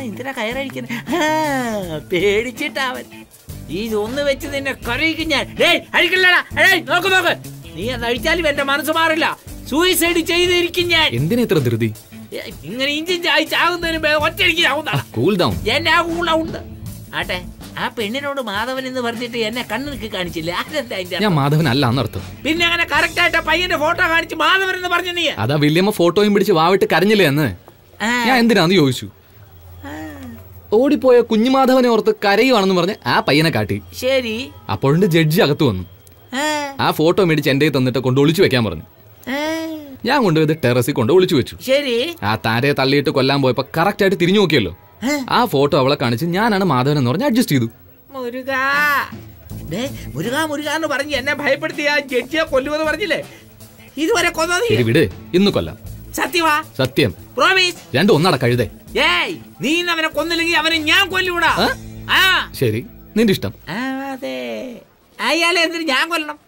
എന്തിനാ കയറടിക്കുന്നത്? പേടിച്ചിട്ടാവൻ. ഇതൊന്ന് വെച്ച് നിന്നെ കരയിക്കും ഞാൻ. അഴിക്കില്ലടാ. നോക്ക് നോക്ക്, നീ അത് അഴിച്ചാലും എന്റെ മനസ്സ് മാറില്ല. സൂയിസൈഡ് ചെയ്തിരിക്കും ഞാൻ. എന്തിനാ ഇത്ര ധൃതി? ഇങ്ങനെ ഇഞ്ചിൻ ചാകുന്നതിന് ഒറ്റയടിക്ക് എന്നെ ആ കൂളുണ്ട്. ആട്ടെ, ആ പെണ്ണിനോട് മാധവൻ എന്ന് പറഞ്ഞിട്ട് എന്നെ കണ്ണുക്ക് കാണിച്ചില്ല. ഞാൻ മാധവൻ അല്ല എന്നർത്ഥം. പിന്നെ അങ്ങനെ കറക്റ്റ് ആയിട്ട് പയ്യന്റെ ഫോട്ടോ കാണിച്ച് മാധവൻ എന്ന് പറഞ്ഞു നീ? അതാ വല്യമ്മ ഫോട്ടോയും പിടിച്ച് വാവിട്ട് കരഞ്ഞില്ലേ എന്ന്. ഞാൻ എന്തിനാന്ന് ചോദിച്ചു. ഓടിപ്പോയ കുഞ്ഞുമാധവനെ ഓർത്ത് കരയുവാണെന്ന് പറഞ്ഞ് ആ പയ്യനെ കാട്ടി. ശരി. അപ്പോഴുണ്ട് ജഡ്ജി അകത്ത് വന്നു. ആ ഫോട്ടോ മേടിച്ച് എന്റെ തന്നിട്ട് കൊണ്ട് ഒളിച്ചു വെക്കാൻ പറഞ്ഞു. ഞാൻ കൊണ്ടുപോയത് ടെറസിൽ കൊണ്ട് ഒളിച്ചു വെച്ചു. ശരി. ആ താരയെ തള്ളിയിട്ട് കൊല്ലാൻ പോയപ്പോ കറക്റ്റ് ആയിട്ട് തിരിഞ്ഞു നോക്കിയല്ലോ. ആ ഫോട്ടോ അവളെ കാണിച്ച് ഞാനാണ് മാധവൻ എന്ന് പറഞ്ഞ് അഡ്ജസ്റ്റ് ചെയ്തു. മുരുകാന്ന് പറഞ്ഞ് എന്നെ ഭയപ്പെടുത്തി ആ ജഡ്ജിയെ കൊല്ലുമെന്ന് പറഞ്ഞില്ലേ? ഇതുവരെ ശരി വിട്, ഇന്ന് കൊല്ലാം. സത്യവാ? സത്യം. പ്രോമിസ്? രണ്ടും ഒന്നട കഴുതേ. നീ അവനെ കൊന്നില്ലെങ്കിൽ അവനെ ഞാൻ കൊല്ലൂടാ. ശരി, നിന്റെ ഇഷ്ടം. അതെ, അയാളെ എന്തിനു ഞാൻ കൊല്ലണം?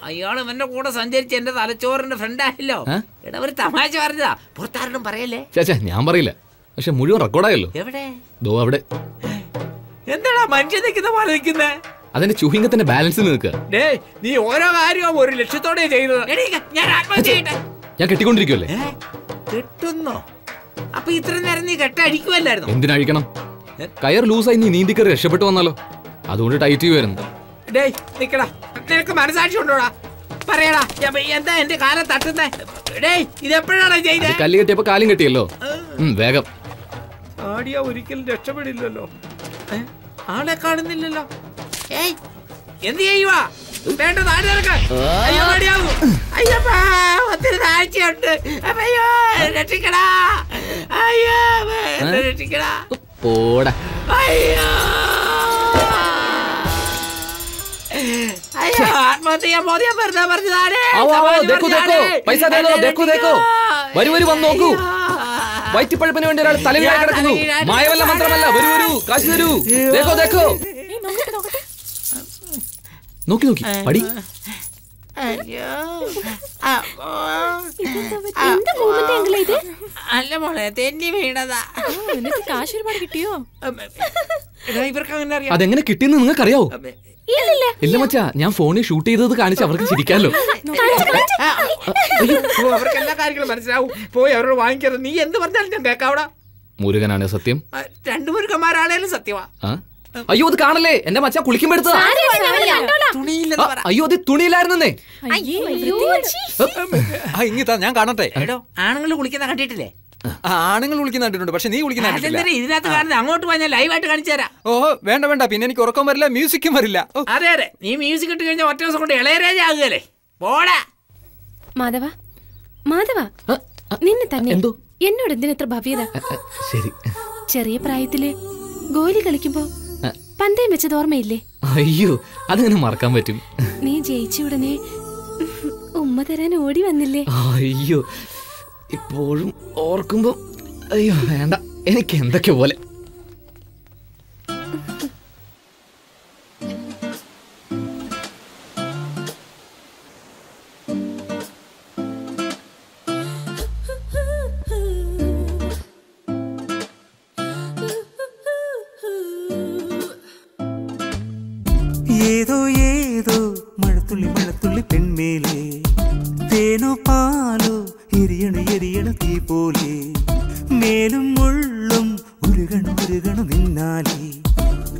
അയാൾ എന്റെ കൂടെ സഞ്ചരിച്ച് എന്റെ തലച്ചോറിന്റെ ഫ്രണ്ട് ആയല്ലോ. എടാ, ഒരു തമാശ പറഞ്ഞതാ, പുറത്താരോടും പറയല്ലേ. ചേച്ചാ ഞാൻ പറയില്ല, പക്ഷെ മുഴുവൻ റെക്കോർഡായല്ലോ. എവിടെ? ദോ അവിടെ. എന്താടാ മനുഷ്യ നിൽക്കുന്ന പോലെ നിൽക്കുന്നേ? അതിന്റെ ചുഹിംഗത്തിന്റെ ബാലൻസ് നിൽക്കുക. നീ ഓരോ കാര്യവും ഒരു ലക്ഷ്യത്തോടെ ചെയ്തത്. ഞാൻ ആത്മഹത്യ ചെയ്യട്ടെ? ഞാൻ കെട്ടിക്കൊണ്ടിരിക്കുവല്ലേ. കെട്ടുന്നോ? അപ്പൊ ഇത്ര നേരം നീ കെട്ടടിക്കുവല്ലായിരുന്നു? എന്തിനഴിക്കണം? കയർ ലൂസായി നീ നീന്തിക്കറി രക്ഷപ്പെട്ടു വന്നാലോ, അതുകൊണ്ട് ടൈറ്റ് ചെയ്യുമായിരുന്നു. നിക്കടാ, നിനക്ക് മനസാക്ഷി ഉണ്ടോടാ? പറയടാ, എന്താ എന്റെ കാലം തട്ടുന്നേ? ഇതെപ്പോഴാണ് ചെയ്തത്? കല്ല് കെട്ടിയപ്പോ കാലും കെട്ടിയല്ലോ. വേഗം. ആടിയ ഒരിക്കലും രക്ഷപ്പെടില്ലല്ലോ. ആളെ കാണുന്നില്ലല്ലോ. എന്ത് ചെയ്യുവാ? വേണ്ട, നാട് നിറക്കാൻ. അയ്യോ, മടിയാവൂ. അയ്യപ്പാ, ഒത്തിരി താഴ്ചയുണ്ട്. അയ്യോ, രക്ഷിക്കടാ. അയ്യോ, രക്ഷിക്കടാ. പോടാ. അയ്യോ, അയ്യോ, ആത്മഹത്യ ചെയ്യാൻ മോദിയാ വെറുതെ പറഞ്ഞതാണ്. പൈസ വരൂ വരൂ, വന്ന് നോക്കൂ. വയറ്റിപ്പഴുപ്പിന് വേണ്ടി ഒരാൾ തലയിൽ കിടക്കുന്നു. മായവല്ല മന്ത്രമല്ല. വരൂ വരൂ, കാശ് തരൂ. നോക്കി നോക്കി പടി. അല്ല മോളെ, തെന്നി വീണതാ. കാശ് ഒരുപാട് കിട്ടിയോ? ഇവർക്ക് അങ്ങനെ അറിയാം. അതെങ്ങനെ കിട്ടിയെന്ന് നിങ്ങൾക്ക് അറിയാവോ? ഇല്ല മച്ചാ, ഞാൻ ഫോണിൽ ഷൂട്ട് ചെയ്തത് കാണിച്ച് അവർക്ക് ചിരിക്കാലോ. അവർക്ക് എല്ലാ കാര്യങ്ങളും മനസ്സിലാവും. പോയി അവരോട് വാങ്ങിക്കരുത്. നീ എന്ത് പറഞ്ഞാലും ഞാൻ കേൾക്കാവടാ. മുരുകനാണ് സത്യം. രണ്ടു മുരുകന്മാരാണേലും സത്യമാ. അയ്യോ, അത് കാണല്ലേ, എന്റെ മച്ചാ കുളിക്കുമ്പോ എടുത്തതാ. അയ്യോ, അത് തുണിയിലായിരുന്നേ. ഇങ്ങിത്താ, ഞാൻ കാണട്ടെ. ആണുങ്ങൾ കുളിക്കുന്ന കണ്ടിട്ടില്ലേ? ആണുങ്ങൾ കുളിക്കുന്ന കണ്ടിട്ടുണ്ട്, പക്ഷെ നീ കുളിക്കുന്ന ഇതിനകത്ത് കാണുന്നത്. അങ്ങോട്ട് പോയാൽ ലൈവായിട്ട് കാണിച്ചു തരാം. ഓഹോ, വേണ്ട വേണ്ട, പിന്നെ എനിക്ക് ഉറക്കം വരില്ല, മ്യൂസിക്കും വരില്ല. അതെ അതെ, നീ മ്യൂസിക് ഇട്ട് കഴിഞ്ഞാൽ ഒറ്റ ദിവസം കൊണ്ട് ഇളയരാജ ആകുകയല്ലേ. പോടാ. മാധവ, മാധവ, നിന്നെ തന്നെ. എന്നോട് എന്തിനെത്ര ഭവ്യത? ചെറിയ പ്രായത്തില് ഗോലി കളിക്കുമ്പോ പന്തയം വെച്ചത് ഓർമ്മയില്ലേ? അയ്യോ, അതങ്ങനെ മറക്കാൻ പറ്റും. നീ ജയിച്ച ഉടനെ ഉമ്മ തരാൻ ഓടി വന്നില്ലേ? അയ്യോ, ഇപ്പോഴും ഓർക്കുമ്പോ അയ്യോ വേണ്ട, എനിക്ക് എന്തൊക്കെ പോലെ. ഏതോ ഏതോ മഴത്തുള്ളി മഴത്തുള്ളി പെൺമേലേ, തേനോ പാലോ എരിയണ എരിയണ തീ പോലെ, മേലും ഉള്ളും ഉരുകണം ഉരുകണം നിന്നാലേ,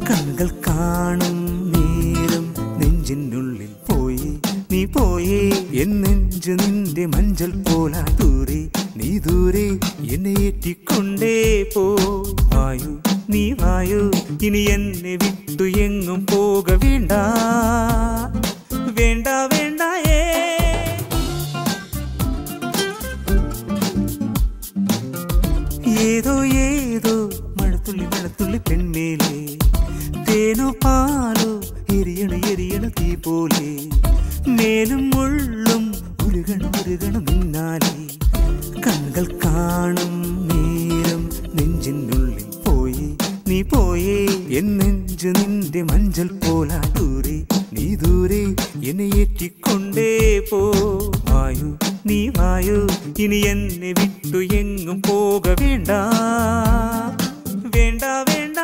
കണ്ണുകൾ കാണും നേരം നെഞ്ചിനുള്ളിൽ പോയി നീ പോയേ, എൻ നെഞ്ചു നിന്റെ മഞ്ചൽ പോലാ ദൂരെ നീ ദൂരെ എന്നെ ഏറ്റിക്കൊണ്ടേ പോ. വായു നീ വായു, ഇനി എന്നെ വിട്ടു എങ്ങും പോക വേണ്ട വേണ്ട വേണ്ട. ഏതോ ഏതോ മഴത്തുള്ളി മഴത്തുള്ളി പെൺമേലേ, തേനോ പാലോ എരിയണ എരിയണ തീ പോലെ, മേലും ഉള്ളും ഉരുകണം ഉരുകണം നിന്നാലേ, കണ്ണുകൾ കാണും നേരം നെഞ്ചിനുള്ളിൽ പോയി നീ പോയേ, എൻ നെഞ്ചു നിന്റെ മഞ്ചൽ പോലാ ദൂരെ നീ ദൂരെ എന്നെ ഏറ്റിക്കൊണ്ടേ പോ. വായു നീ വായു, ഇനി എന്നെ വിട്ടു എങ്ങും എങ്ങും പോക വേണ്ട വേണ്ട വേണ്ട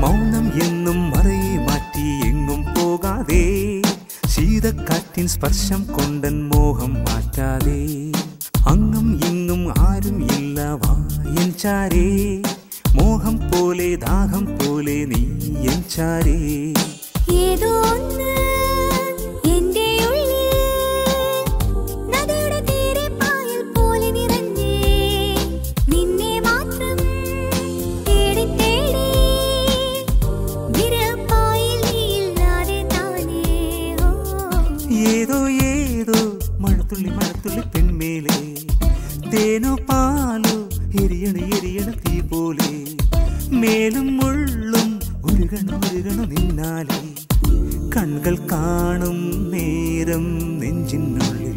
മൗനം എന്നും മറയെ മാറ്റി എങ്ങും പോകാതെ ശീതക്കാറ്റിൻ സ്പർശം കൊണ്ടൻ മോഹം മാറ്റാതെ അങ്ങും ഇങ്ങും ആരും ഇല്ല വായൻ ചാരേ മോഹം പോലെ ദാഹം പോലെ നീ എൻ ചാരേ ഏതോ ഒന്ന് എന്റെ ഉള്ളിൽ നദിയുടെ തീരെ പായൽ പോലെ നിറഞ്ഞേ നിന്നെ മാത്രം തേടി തേടി വിരപ്പായിൽ നീയില്ലാതെ താനേ ഏതോ ഏതോ മഴത്തുള്ളി മഴത്തുള്ളി പെൺമേലെ തേനോ പാലോ എരിയണ എരിയണ തീ പോലെ മേലും മുള്ളും ഉരുകണ ഉരുകണ നിന്നാലേ കണ്ണുകൾ കാണും നേരം നെഞ്ചിനുള്ളിൽ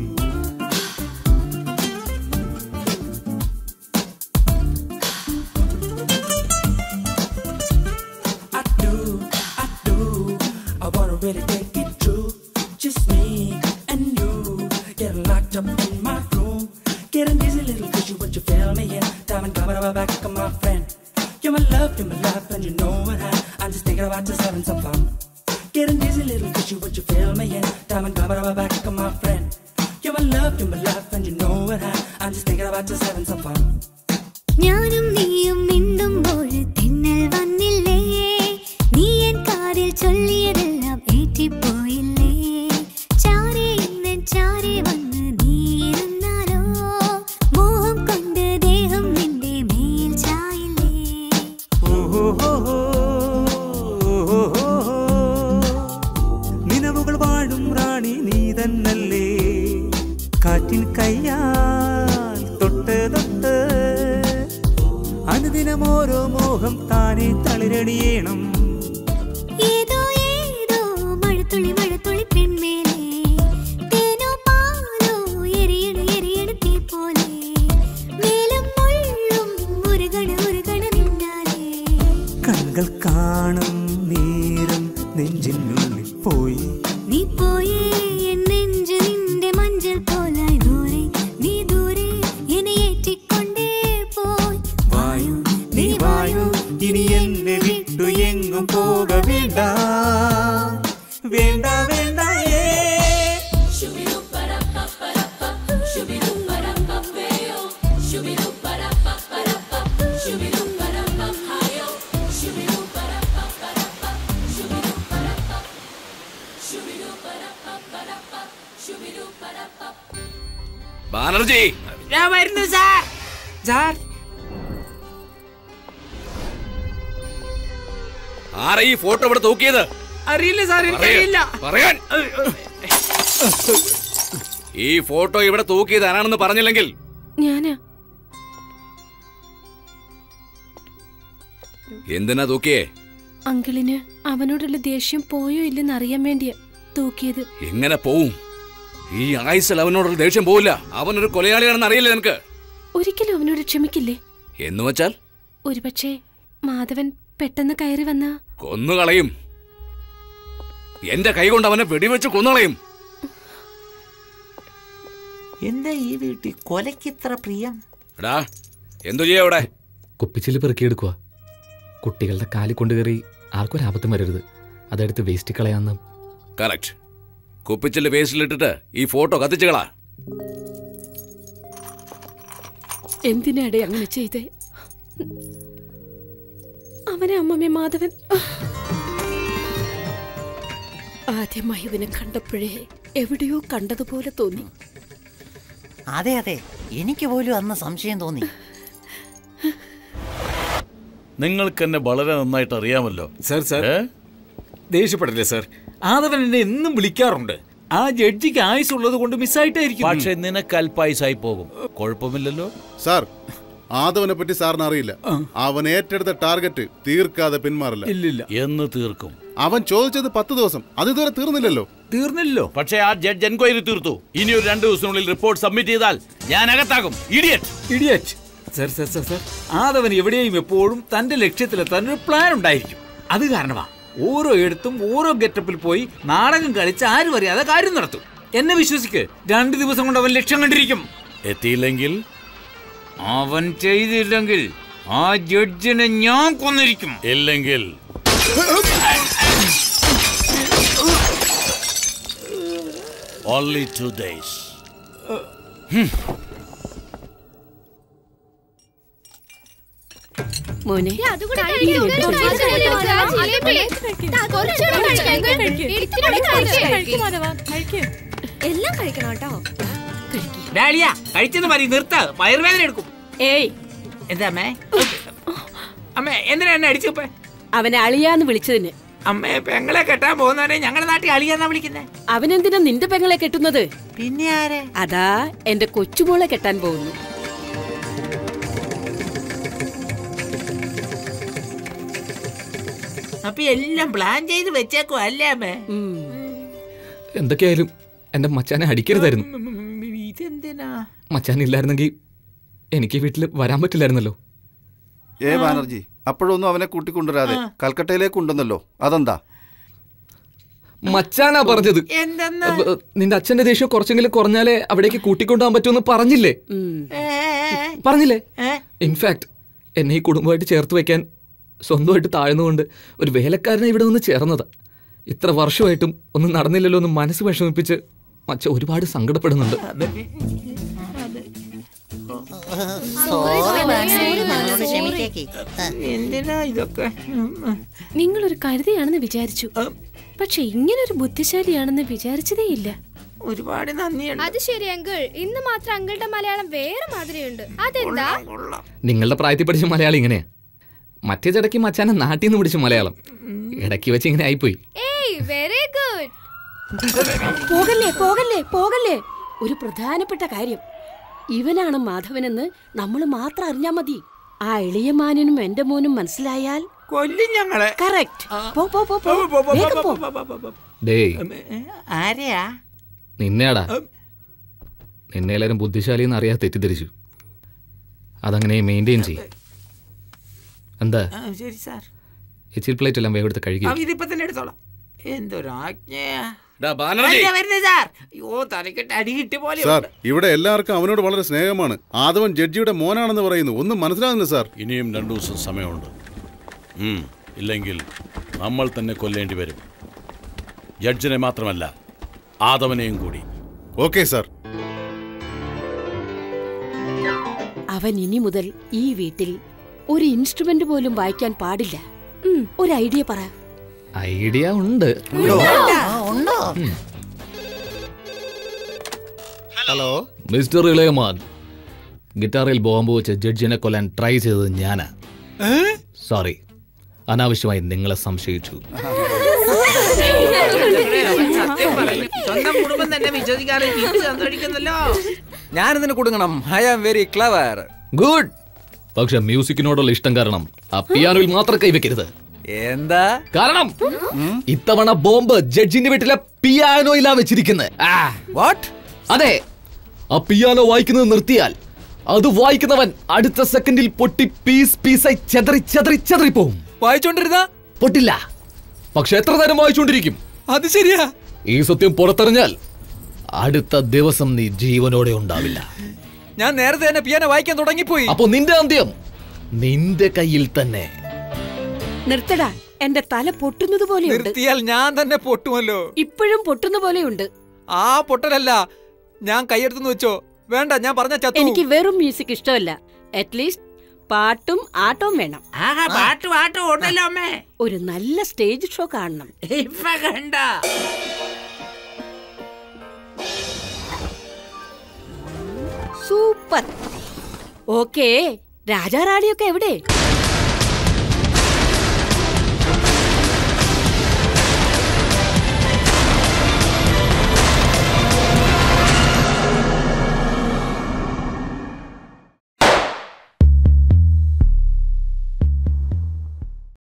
I wanna really take it true. Just me and you. Getting locked up in my room. Getting dizzy, little cushy, what you feel me in. Time and coming about back of my friend. You're my love, and you know what I'm just thinking about just having some fun. Getting dizzy, little cushy, what you feel me in. Time and coming about back of my friend. You're my love, and you know what I'm just thinking about just having some fun. ഞാനും നീയും മിണ്ടുമ്പോൾ തെന്നൽ വന്നില്ലേ നീ N കാതിൽ ചൊല്ലിയതെല്ലാം ഏറ്റിപ്പോയില്ലേ ചാരേ ഇന്നൻ ചാരേ വന്ന് നീ ഇരുന്നാലോ മോഹം കൊണ്ട് ദേഹം നിന്റെ മേൽ ചായില്ലേ നിലവുകൾ വാഴും റാണി നീ തന്നല്ലേ കാറ്റിൻ കയ്യാൽ തൊട്ട് തൊട്ട് അനുദിനം ഓരോ മോഹം താനെ തളിരടിയേണം ഏതോ ഏതോ മഴത്തുള്ളി മഴത്തുള്ളി പെൺമേലെ തേനോ പാലോ എരിയണ എരിയണ തീ പോലെ മേലും മുള്ളും ഉരുകണ ഉരുകണ നിന്നാലേ കണ്ണുകൾ കാണും നേരം നെഞ്ചിനുള്ളിൽ പോയി നീ പോയേ എൻ നെഞ്ച് നിന്റെ മഞ്ചൽ പോലായി ദൂരെ നീ ദൂരെ എന്നെ ഏറ്റിക്കൊണ്ടേ പോയി വായു നീ വായു ഇനി എന്നെ വിട്ടു എങ്ങും പോക വേണ്ട വേണ്ട വേണ്ട ബാനർജി ഞാൻ വരുന്നു സാർ. സാർ ആരാ ഈ ഫോട്ടോ ഇവിടെ തൂക്കിയത്? അറിയില്ല സാർ, എനിക്കറിയില്ല. പറയാൻ ഈ ഫോട്ടോ ഇവിടെ തൂക്കിയത് ആരാണെന്ന് പറഞ്ഞില്ലെങ്കിൽ ഞാനാ. എന്തിനാ തൂക്കിയേ? അങ്കിളിന് അവനോടുള്ള ദേഷ്യം പോയോ ഇല്ലെന്ന് അറിയാൻ വേണ്ടിയാ തൂക്കിയത്. എങ്ങനെ പോവും? ഈ ആയുസിൽ അവനോടുള്ള ദേഷ്യം പോവില്ല. അവനൊരു കൊലയാളിയാണെന്ന് അറിയില്ല നിനക്ക്. ഒരിക്കലും അവനോട് ക്ഷമിക്കില്ലേ? എന്ന് വെച്ചാൽ ഒരുപക്ഷെ മാധവൻ പെട്ടെന്ന് കയറി വന്ന കൊന്നുകളയും. എന്റെ കൈ കൊണ്ട് അവനെ വെടിവെച്ച് കൊന്നുകളയും. എന്താ ഈ വീട്ടിൽ കൊലയ്ക്ക് ഇത്ര പ്രിയം? എടാ, എന്തു ചെയ്യാ അവിടെ? കുപ്പിച്ചില് പെറുക്കിയെടുക്കുക. കുട്ടികളുടെ കാലിൽ കൊണ്ടുകയറി ആർക്കൊരാപത്തും വരരുത്. അതെടുത്ത് വേസ്റ്റ് കളയാന്ന്. കറക്റ്റ്. കുപ്പിച്ചില് വേസ്റ്റിലിട്ടിട്ട് ഈ ഫോട്ടോ കത്തിച്ചുകളാ. എന്തിനാടെ അങ്ങനെ ചെയ്തേ? അവനെ അമ്മമ്മ മാധവൻ ആദ്യമായി ഇവനെ കണ്ടപ്പോഴേ എവിടെയോ കണ്ടതുപോലെ തോന്നി. അതെ അതെ, എനിക്ക് പോലും അന്ന് സംശയം തോന്നി. നിങ്ങൾക്ക് എന്നെ വളരെ നന്നായിട്ട് അറിയാമല്ലോ. സർ സർ ദേഷ്യപ്പെടല്ലേ സർ. ആദവൻ എന്നെ എന്നും വിളിക്കാറുണ്ട്. ആ ജഡ്ജിക്ക് ആയുസ് ഉള്ളത് കൊണ്ട് മിസ്സായിട്ടായിരിക്കും. പക്ഷെ നിനക്ക് അല്പായുസായി പോകും. കുഴപ്പമില്ലല്ലോ സാർ. ആദവനെ പറ്റി സാറിന് അറിയില്ല. അവൻ ഏറ്റെടുത്ത ടാർഗറ്റ് തീർക്കാതെ പിന്മാറില്ല. ഇല്ലില്ല. എന്ന് തീർക്കും. അവൻ ചോദിച്ചത് 10 ദിവസം, അത് ഇതുവരെ തീർന്നില്ലല്ലോ. തീർന്നില്ലല്ലോ. പക്ഷേ ആ ജഡ്ജ് എൻക്വയറി തീർത്തു. ഇനി ഒരു 2 ദിവസത്തിനുള്ളിൽ റിപ്പോർട്ട് സബ്മിറ്റ് ചെയ്താൽ ഞാൻ അകത്താകും. ഇഡിയറ്റ്. സർ, ആദവൻ എവിടെയും എപ്പോഴും തന്റെ ലക്ഷ്യത്തിലെത്താൻ ഒരു പ്ലാൻ ഉണ്ടായിരിക്കും. അത് കാരണമാ ഓരോ ഇടത്തും ഓരോ ഗെറ്റപ്പിൽ പോയി നാടകം കളിച്ച് ആരും അറിയാതെ കാര്യം നടത്തും. എന്നെ വിശ്വസിക്ക്, 2 ദിവസം കൊണ്ട് അവൻ ലക്ഷ്യം കണ്ടിരിക്കും. എത്തിയില്ലെങ്കിൽ, അവൻ ചെയ്തില്ലെങ്കിൽ ആ ജഡ്ജിനെ ഞാൻ കൊന്നിരിക്കും. ഇല്ലെങ്കിൽ only 2 days. മോനെ എല്ലാം കഴിക്കണം കേട്ടോ. ഡാലിയ കഴിച്ചെന്ന് മതി, നിർത്ത, വയറുവേദന എടുക്കും. ഏയ് എന്താ അമ്മേ? അമ്മേ എന്തിനാ എന്നെ അടിച്ചപ്പോ? അവനെ അളിയാന്ന് വിളിച്ചതിന്. അമ്മയെ പെങ്ങളെ കെട്ടാൻ പോകുന്നവരെ ഞങ്ങളുടെ നാട്ടിൽ അളിയാന്നാ വിളിക്കുന്നേ. അവനെന്തിനാ നിന്റെ പെങ്ങളെ കെട്ടുന്നത്? പിന്നെ ആരെ? അതാ എന്റെ കൊച്ചുമോളെ കെട്ടാൻ പോകുന്നു. അപ്പൊ എല്ലാം പ്ലാൻ ചെയ്ത് വെച്ചേക്കോ അല്ലേ അമ്മേ? എന്തൊക്കെയായാലും എന്റെ മച്ചാനെ അടിക്കരുതായിരുന്നു. ഇതെന്തിനാ? മച്ചാൻ ഇല്ലായിരുന്നെങ്കിൽ എനിക്ക് വീട്ടിൽ വരാൻ പറ്റില്ലായിരുന്നല്ലോ. ബാനർജി അപ്പോഴൊന്നും അവനെ കൂട്ടിക്കൊണ്ടുവരാതെ കൽക്കട്ടയിലേക്ക് ഉണ്ടെന്നല്ലോ, അതെന്താ? മച്ചാനാ പറഞ്ഞത്. നിന്റെ അച്ഛന്റെ ദേഷ്യം കുറച്ചെങ്കിലും കുറഞ്ഞാലേ അവിടേക്ക് കൂട്ടിക്കൊണ്ടുപോകാൻ പറ്റുമെന്ന് പറഞ്ഞില്ലേ? ഇൻഫാക്ട് എന്നെ ഈ കുടുംബമായിട്ട് ചേർത്ത് വെക്കാൻ സ്വന്തമായിട്ട് താഴ്ന്നുകൊണ്ട് ഒരു വേലക്കാരനെ ഇവിടെ നിന്ന് ചേർന്നത്. ഇത്ര വർഷമായിട്ടും ഒന്നും നടന്നില്ലല്ലോ എന്ന് മനസ്സ് വിഷമിപ്പിച്ച് മച്ച ഒരുപാട് സങ്കടപ്പെടുന്നുണ്ട്. എന്തിനാ ഇതൊക്കെ? നിങ്ങളൊരു കരുതിയാണെന്ന് വിചാരിച്ചു, പക്ഷെ ഇങ്ങനൊരു ബുദ്ധിശാലിയാണെന്ന് വിചാരിച്ചതേ ഇല്ല. ഒരുപാട് നന്ദിയുണ്ട്. അത് ശരി അങ്കിൾ, ഇന്ന് മാത്രം അങ്കിളുടെ മലയാളം വേറെ മാതിരിയുണ്ട്. അതെന്താ? നിങ്ങളുടെ പ്രായത്തിൽ പഠിച്ച മലയാളം ഇങ്ങനെയാ. മറ്റേ ചടക്കി മച്ചാനെ നാട്ടിൽ നിന്ന് പിടിച്ച മലയാളം ഇടയ്ക്ക് വെച്ച് ഇങ്ങനെ ആയിപ്പോയി. Very good. പോകല്ലേ പോകല്ലേ പോകല്ലേ. ഒരു പ്രധാനപ്പെട്ട കാര്യം, ഇവനാണ് മാധവനെന്ന് നമ്മൾ മാത്രം അറിഞ്ഞാ മതി. ആ എളിയമാനും എന്റെ മോനും മനസ്സിലായാൽ കൊല്ലും ഞങ്ങളെ. കറക്റ്റ്. ആരെയാ? നിന്നെയാടാ. നിന്നെ എല്ലാരും ബുദ്ധിശാലിന്ന് അറിയാതെ തെറ്റിദ്ധരിച്ചു. അതങ്ങനെ മെയിൻറ്റെയിൻ ചെയ്യും. എന്താ ശരി സാർ. എച്ചിൽ പ്ലേറ്റ് എല്ലാം വേഗം എടുത്ത് കഴിക്കും. ഇതിപ്പോ തന്നെ എടുത്തോളാം. എന്തൊരാജ്ഞയാ. സാർ, ഇവിടെ എല്ലാവർക്കും അവനോട് വളരെ സ്നേഹമാണ്. ആദവൻ ജഡ്ജിയുടെ മോനാണെന്ന് പറയുന്നു. ഒന്നും മനസ്സിലാകുന്നില്ല സാർ. ഇനിയും 2 ദിവസം സമയമുണ്ട്. ഇല്ലെങ്കിൽ നമ്മൾ തന്നെ കൊല്ലേണ്ടി വരും. ജഡ്ജിനെ മാത്രമല്ല, ആദവനെയും കൂടി. Okay sir. അവൻ ഇനി മുതൽ ഈ വീട്ടിൽ ഒരു ഇൻസ്ട്രുമെന്റ് പോലും വായിക്കാൻ പാടില്ല. ഒരു ഐഡിയ പറ. ഐഡിയ ഉണ്ട്. ഹലോ മിസ്റ്റർ ഇളയമാൻ, ഗിറ്റാറിൽ ബോംബ് വെച്ച് ജഡ്ജിനെ കൊല്ലാൻ ട്രൈ ചെയ്തത് ഞാനാ. സോറി, അനാവശ്യമായി നിങ്ങളെ സംശയിച്ചു. സ്വന്തം കുടുംബം തന്നെ വിശ്വസിക്കാതെ സന്തോഷിക്കുന്നല്ലോ. ഞാനിതിന് കൊടുക്കണം. I am very clever. Good. പക്ഷെ മ്യൂസിക്കിനോടുള്ള ഇഷ്ടം കാരണം ആ പിയാനോയിൽ മാത്രം കൈവെക്കരുത്. എന്താ കാരണം? ഇത്തവണ ബോംബ് ജഡ്ജിന്റെ വീട്ടിലെ പിയാനോയിലാ വെച്ചിരിക്കുന്നത്. അതെ, ആ പിയാനോ വായിക്കുന്നത് നിർത്തിയാൽ അത് വായിക്കുന്നവൻ അടുത്ത സെക്കൻഡിൽ പൊട്ടി പീസ് പീസായി ചെതറിപ്പോവും. വായിച്ചോണ്ടിരുന്ന പൊട്ടില്ല, പക്ഷെ എത്ര നേരം വായിച്ചോണ്ടിരിക്കും. അത് ശരിയാ. ഈ സത്യം പുറത്തറിഞ്ഞാൽ അടുത്ത ദിവസം നീ ജീവനോടെ ഉണ്ടാവില്ല. ഞാൻ നേരത്തെ തന്നെ പിയാനോ വായിക്കാൻ തുടങ്ങിപ്പോയി. അപ്പൊ നിന്റെ അന്ത്യം നിന്റെ കയ്യിൽ തന്നെ. നിർത്തടാ, എന്റെ തല പൊട്ടുന്നത് പോലെയുണ്ട്. നിർത്തിയാൽ ഞാൻ തന്നെ പൊട്ടുമല്ലോ. ഇപ്പോഴും പൊട്ടുന്ന പോലെയുണ്ട്. ആ പൊട്ടലല്ല, ഞാൻ കൈയെടുത്തു വെച്ചോ. വേണ്ട, ഞാൻ പറഞ്ഞ ചത്തു. എനിക്ക് വെറും മ്യൂസിക് ഇഷ്ടമല്ല. അറ്റ്ലീസ്റ്റ് പാട്ടും ആട്ടവും വേണം. പാട്ടും ആട്ടവും ഉണ്ടല്ലോ അമ്മേ. ഒരു നല്ല സ്റ്റേജ് ഷോ കാണണം. ഇപ്പൊ കണ്ട സൂപ്പർ. ഓക്കേ, രാജാറാണിയൊക്കെ എവിടെ?